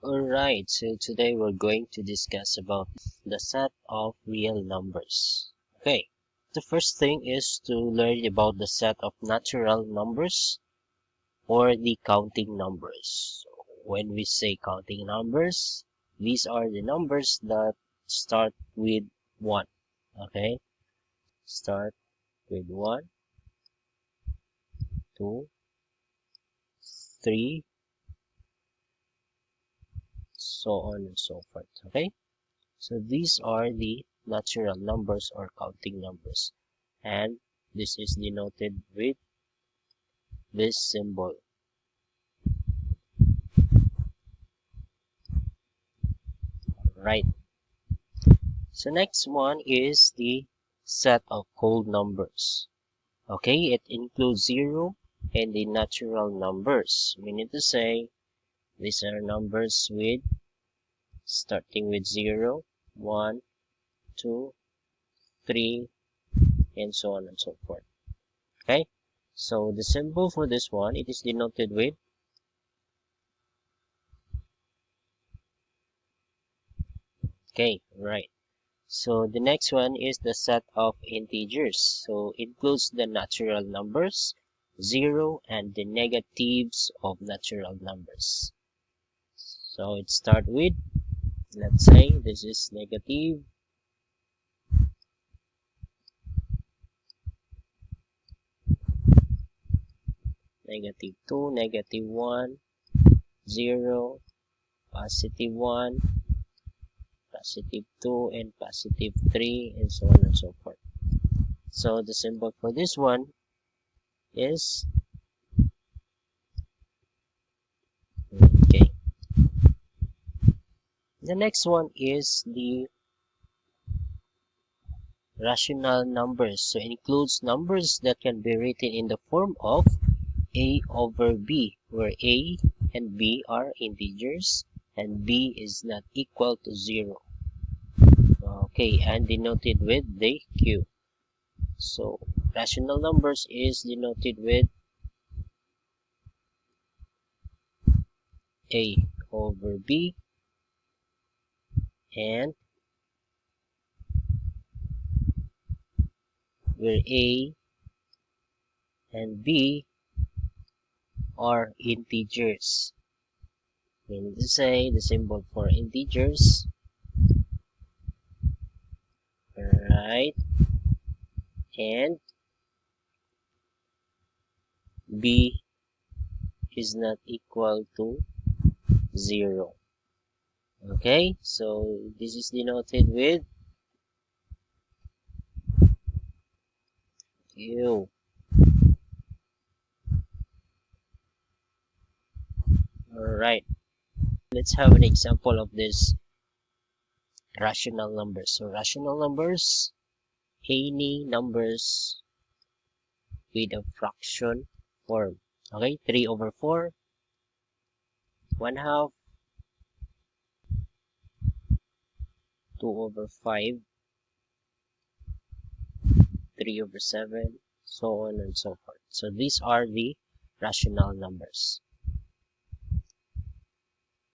Alright, so today we're going to discuss about the set of real numbers. Okay, the first thing is to learn about the set of natural numbers or the counting numbers. So when we say counting numbers, these are the numbers that start with 1. Okay, start with 1, 2, 3, so on and so forth. Okay. So these are the natural numbers or counting numbers, and this is denoted with this symbol. Right. So next one is the set of whole numbers. Okay, it includes 0 and the natural numbers. Meaning to say, these are numbers with starting with 0, 1, 2, 3, and so on and so forth. Okay, so the symbol for this one, it is denoted with okay, right. So the next one is the set of integers. So it includes the natural numbers, 0, and the negatives of natural numbers. So it starts with, let's say this is negative, negative 2, negative 1, 0, positive 1, positive 2, and positive 3, and so on and so forth. So the symbol for this one is okay. The next one is the rational numbers. So it includes numbers that can be written in the form of a over b, where a and b are integers and b is not equal to 0. Okay, and denoted with the q. So rational numbers is denoted with a over b, and where a and b are integers. Meaning to say, the symbol for integers, right, and b is not equal to 0. Okay, so this is denoted with q. Alright, let's have an example of this rational numbers. So rational numbers, any numbers with a fraction form. Okay, 3 over 4, 1 half, 2 over 5, 3 over 7, so on and so forth. So these are the rational numbers.